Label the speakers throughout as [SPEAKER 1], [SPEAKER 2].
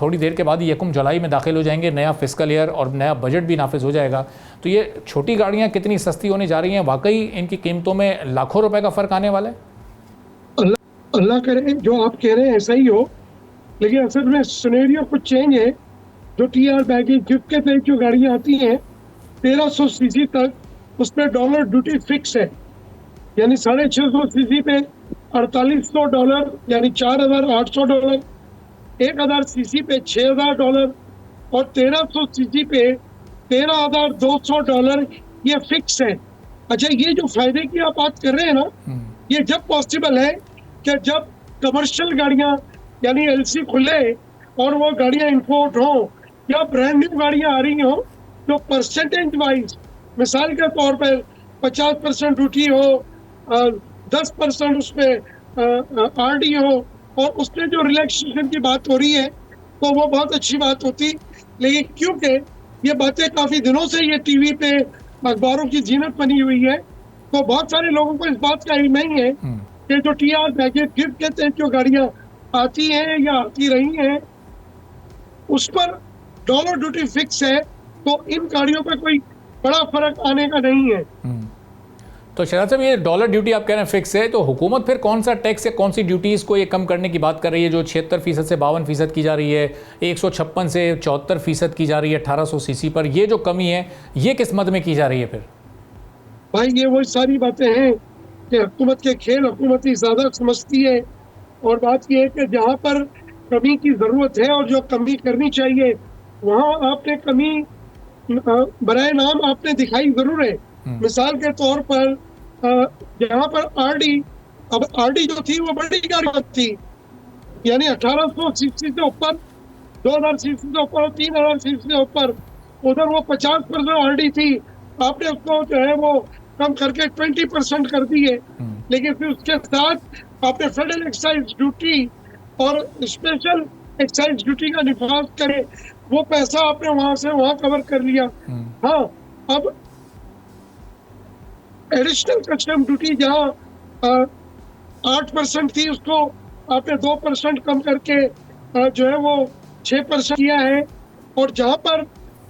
[SPEAKER 1] थोड़ी देर के बाद यकम जुलाई में दाखिल हो जाएंगे, नया फिस्कल ईयर और नया बजट भी नाफिज हो जाएगा। तो ये छोटी गाड़ियाँ कितनी सस्ती होने जा रही हैं, वाकई इनकी कीमतों में लाखों रुपए का फ़र्क आने वाला है?
[SPEAKER 2] अल्लाह करे जो आप कह रहे हैं ऐसा ही हो, लेकिन असल में सिनेरियो कुछ चेंज है। जो TR बैगेज गिफ्ट के तहत जो गाड़ियाँ आती हैं 1300 सीसी तक, उसमें डॉलर ड्यूटी फिक्स है, यानी 650 सीसी पे $4800 यानी $4800, 1000 सीसी पे $6000 और 1300 सीसी पे $13200 ये फिक्स है। अच्छा, ये जो फायदे की आप बात कर रहे हैं ना, ये जब पॉसिबल है कि जब कमर्शियल गाड़ियां यानी LC खुले और वो गाड़ियां इंपोर्ट हो या ब्रांड न्यू गाड़ियां आ रही हो, तो परसेंटेज वाइज मिसाल के तौर पर 50% ड्यूटी हो, 10% उसमें RD हो, और उसमें जो रिलैक्सेशन की बात हो रही है तो वो बहुत अच्छी बात होती। लेकिन क्योंकि ये बातें काफी दिनों से ये टीवी पे अखबारों की जीनत बनी हुई है, तो बहुत सारे लोगों को इस बात का इल्म नहीं है कि जो TR बैगेज गिफ्ट के तहत जो गाड़ियां आती हैं या आती रही हैं उस पर डॉलर ड्यूटी फिक्स है, तो इन गाड़ियों पे कोई बड़ा फर्क आने का नहीं है।
[SPEAKER 1] तो शहजाद साहब, ये डॉलर ड्यूटी आप कह रहे हैं फिक्स है, तो हुकूमत फिर कौन सा टैक्स या कौन सी ड्यूटीज़ को ये कम करने की बात कर रही है? जो 76% से 52% की जा रही है, 156 से 74% की जा रही है 1800 सीसी पर, ये जो कमी है ये किस मद में की जा रही है फिर?
[SPEAKER 2] भाई ये वही सारी बातें हैं कि हुकूमत के खेल हुकूमत ही ज्यादा समझती है, और बात यह है कि जहाँ पर कमी की जरूरत है और जो कमी करनी चाहिए वहाँ आपने कमी बराए नाम आपने दिखाई जरूर है। मिसाल के तौर पर जहाँ पर अब RD जो थी वो बड़ी गाड़ी थी, यानी 1800 सीसी से ऊपर, 2000 सीसी से ऊपर और 3000 सीसी से ऊपर, उधर वो 50% RD थी, आपने उसको जो है वो कम करके 20% कर दी है। लेकिन फिर उसके साथ आपने फेडरल एक्साइज ड्यूटी और स्पेशल एक्साइज ड्यूटी का निफाज करे, वो पैसा आपने वहां से वहां कवर कर लिया। हाँ, अब एडिशनल कस्टम ड्यूटी जहाँ 8% थी उसको आपने 2% कम करके जो है वो 6% किया है, और जहाँ पर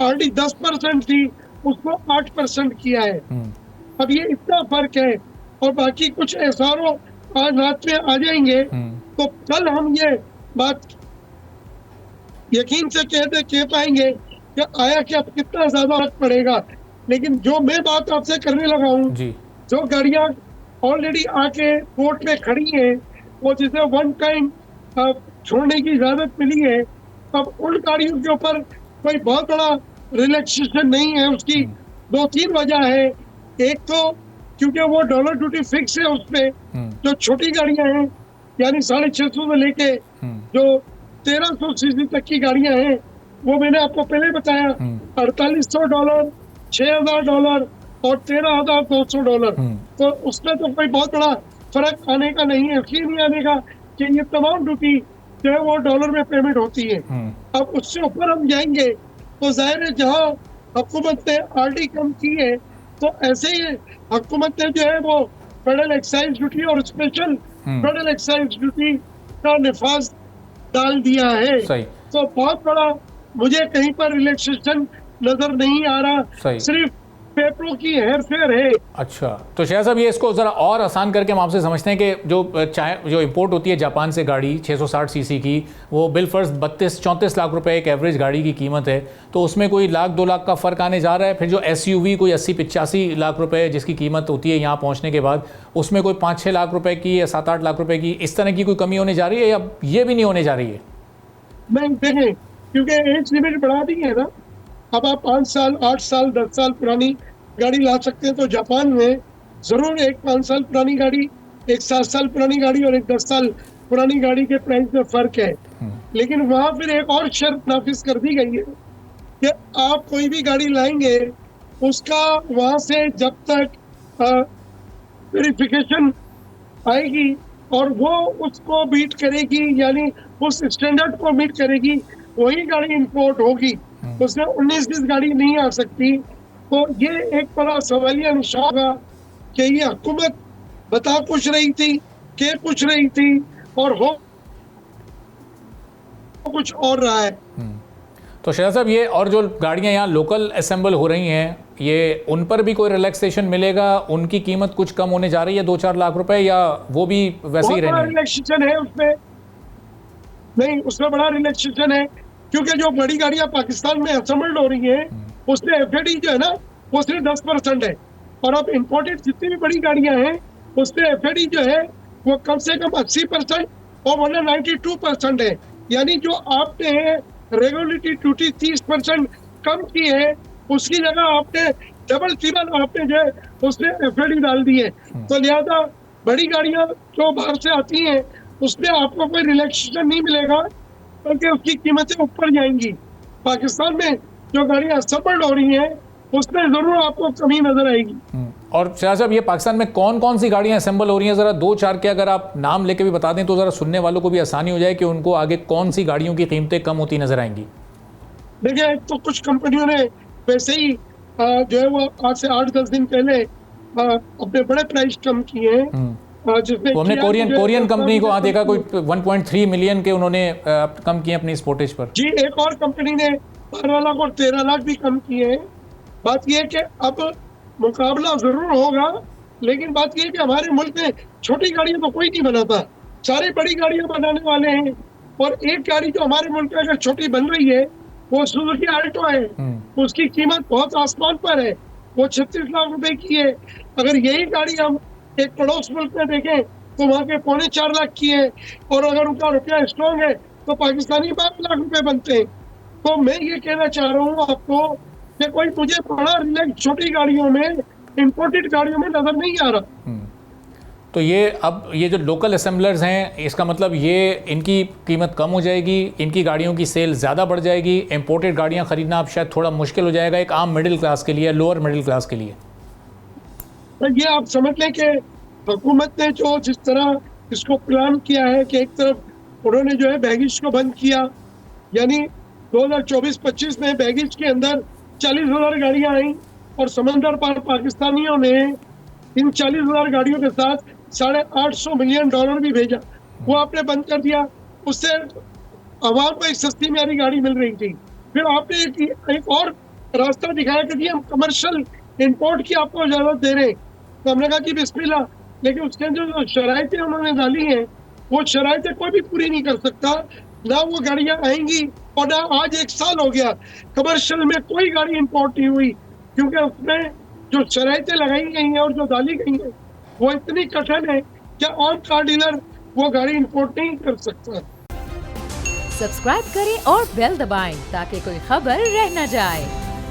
[SPEAKER 2] RD 10% थी उसको 8% किया है। अब ये इतना फर्क है, और बाकी कुछ एहसारों आज रात में आ जाएंगे तो कल हम ये बात यकीन से कह पाएंगे कि आया कि अब कितना ज्यादा फर्क पड़ेगा। लेकिन जो मैं बात आपसे करने लगा हूँ, जो गाड़ियां ऑलरेडी आके कोर्ट में खड़ी हैं, वो जिसे वन टाइम छोड़ने की इजाजत मिली है, अब उन गाड़ियों के ऊपर कोई बहुत बड़ा रिलैक्सेशन नहीं है। उसकी 2-3 वजह है। एक तो क्योंकि वो डॉलर ड्यूटी फिक्स है उसमें, जो छोटी गाड़ियां हैं यानी 650 से लेके जो 1300 सीसी तक की गाड़ियां हैं, वो मैंने आपको पहले बताया $4800, $6000 और $13200। तो उसमें तो कोई बहुत बड़ा फर्क आने का नहीं है, इसलिए नहीं आने का कि ये तमाम ड्यूटी जो है वो डॉलर में पेमेंट होती है। अब उससे ऊपर हम जाएंगे तो जाहिर है जहाँ हुकूमत ने RD कम की है, तो ऐसे ही हुकूमत ने जो है वो फेडरल एक्साइज ड्यूटी और स्पेशल फेडरल एक्साइज ड्यूटी का निफाज डाल दिया है। तो बहुत बड़ा मुझे कहीं पर रिलैक्सेशन नजर नहीं आ रहा, सिर्फ पेपरों की हेरफेर है।
[SPEAKER 1] अच्छा, तो शहजाद साहब, ये इसको ज़रा और आसान करके हम आपसे समझते हैं कि जो इंपोर्ट होती है जापान से गाड़ी 660 सीसी की, वो बिलफर्ज 32-34 लाख रुपए एक एवरेज गाड़ी की कीमत है, तो उसमें कोई 1-2 लाख का फ़र्क आने जा रहा है। फिर जो SUV कोई 80-85 लाख रुपए जिसकी कीमत होती है यहाँ पहुँचने के बाद, उसमें कोई 5-6 लाख रुपए की या 7-8 लाख रुपए की, इस तरह की कोई कमी होने जा रही है या ये भी नहीं होने जा रही है?
[SPEAKER 2] नहीं, देखें, क्योंकि एज लिमिट बढ़ा दी है ना, अब आप 5 साल 8 साल 10 साल पुरानी गाड़ी ला सकते हैं। तो जापान में जरूर एक 5 साल पुरानी गाड़ी, एक 7 साल पुरानी गाड़ी और एक 10 साल पुरानी गाड़ी के प्राइस में फर्क है। लेकिन वहां फिर एक और शर्त नाफिज कर दी गई है कि आप कोई भी गाड़ी लाएंगे उसका वहां से जब तक वेरिफिकेशन आएगी और वो उसको मीट करेगी, यानी उस स्टैंडर्ड को मीट करेगी, वही गाड़ी इंपोर्ट होगी। उसमें 19-20 गाड़ी नहीं आ सकती। तो ये एक बड़ा सवालिया निशान होगा कि ये हुकूमत बता कुछ रही थी, के कुछ रही थी, और हो कुछ और रहा है।
[SPEAKER 1] तो शहजाद साहब, ये और जो गाड़ियां यहाँ लोकल असेंबल हो रही हैं, ये उन पर भी कोई रिलैक्सेशन मिलेगा? उनकी कीमत कुछ कम होने जा रही है 2-4 लाख रुपए, या वो भी वैसे ही रहेंगे?
[SPEAKER 2] रिलैक्सेशन है उसमें, नहीं उसमें बड़ा रिलैक्सेशन है, क्योंकि जो बड़ी गाड़ियां पाकिस्तान में असेंबल्ड हो रही हैं उसमें एफएडी जो है ना वो सिर्फ 10% है, और अब इम्पोर्टेड जितनी भी बड़ी गाड़ियां हैं उसमें एफएडी जो है वो कम से कम 80% और वरना 92% है। यानी जो आपने रेगुलेटरी ड्यूटी 30% कम की है, उसकी जगह आपने डबल ट्रिपल आपने जो है उसमें एफएडी डाल दी है। तो लिहाजा बड़ी गाड़ियां जो बाहर से आती हैं उसमें आपको कोई रिलैक्सेशन नहीं मिलेगा, बल्कि उसकी कीमतें ऊपर जाएंगी। पाकिस्तान में जो गाड़ियां असेंबल्ड हो रही हैं उसमें जरूर आपको कमी नजर आएगी।
[SPEAKER 1] और शहजाद साहब, ये पाकिस्तान में कौन कौन सी गाड़ियां असेंबल हो रही हैं, जरा 2-4 के अगर आप नाम लेके भी बता दें तो जरा सुनने वालों को भी आसानी हो जाए कि उनको आगे कौन सी गाड़ियों की कीमतें कम होती नजर आएंगी।
[SPEAKER 2] देखिए, तो कुछ कंपनियों ने वैसे ही जो है वो आज से 8-10 दिन पहले अपने बड़े प्राइस कम किए हैं, जिसमें
[SPEAKER 1] हमने कोरियन कंपनी को वहाँ देखा, कोई 1.3 मिलियन के उन्होंने कम किए अपनी स्पोर्टेज पर।
[SPEAKER 2] जी, एक और कंपनी ने 12 लाख और 13 लाख भी कम किए हैं। बात यह है कि अब मुकाबला जरूर होगा, लेकिन बात यह है कि हमारे मुल्क में छोटी गाड़ियां तो कोई नहीं बनाता, सारे बड़ी गाड़ियां बनाने वाले हैं। और एक गाड़ी जो हमारे मुल्क में अगर छोटी बन रही है वो सुजुकी आल्टो है, उसकी कीमत बहुत आसमान पर है, वो 36 लाख रुपए की है। अगर यही गाड़ी हम एक पड़ोस मुल्क में देखें तो वहाँ के 4.25 लाख की है, और अगर उनका रुपया स्ट्रॉन्ग है तो पाकिस्तानी 12 लाख रुपए बनते हैं। तो मैं ये कहना चाह रहा हूँ आपको कि कोई मुझे बड़ा रिलैक्स छोटी गाड़ियों में, इंपोर्टेड गाड़ियों में नजर नहीं आ रहा।
[SPEAKER 1] तो ये अब ये जो लोकल असेंबलर्स हैं, इसका मतलब ये इनकी कीमत कम हो जाएगी, इनकी गाड़ियों की सेल ज़्यादा बढ़ जाएगी, इंपोर्टेड गाड़ियाँ ख़रीदना अब शायद थोड़ा मुश्किल हो जाएगा एक आम मिडिल क्लास के लिए, लोअर मिडिल क्लास के लिए।
[SPEAKER 2] तो ये आप समझ लें कि हुकूमत ने जो जिस तरह इसको प्लान किया है कि एक तरफ उन्होंने जो है बैगेज को बंद किया, यानी 2024-25 में बैगेज के अंदर 40,000 गाड़ियां आई, और समंदर पार पाकिस्तानियों ने इन 40,000 गाड़ियों के साथ $850 मिलियन भी भेजा, वो आपने बंद कर दिया। उससे आवाम को एक सस्ती म्यारी गाड़ी मिल रही थी। फिर आपने एक और रास्ता दिखाया कि हम कमर्शियल इंपोर्ट की आपको इजाजत दे रहे हैं, तो हमने कहा कि बिस्मिल्लाह, लेकिन उसके अंदर जो शराइतें उन्होंने डाली हैं वो शराइतें कोई भी पूरी नहीं कर सकता, ना वो गाड़ियां आएंगी। और ना आज 1 साल हो गया कमर्शियल में कोई गाड़ी इंपोर्ट नहीं हुई, क्योंकि उसमें जो शराइतें लगाई गई हैं और जो डाली गई हैं वो इतनी कठिन है कि आम कार डीलर वो गाड़ी इंपोर्ट नहीं कर सकता।
[SPEAKER 3] सब्सक्राइब करें और बेल दबाएं ताकि कोई खबर रह न जाए।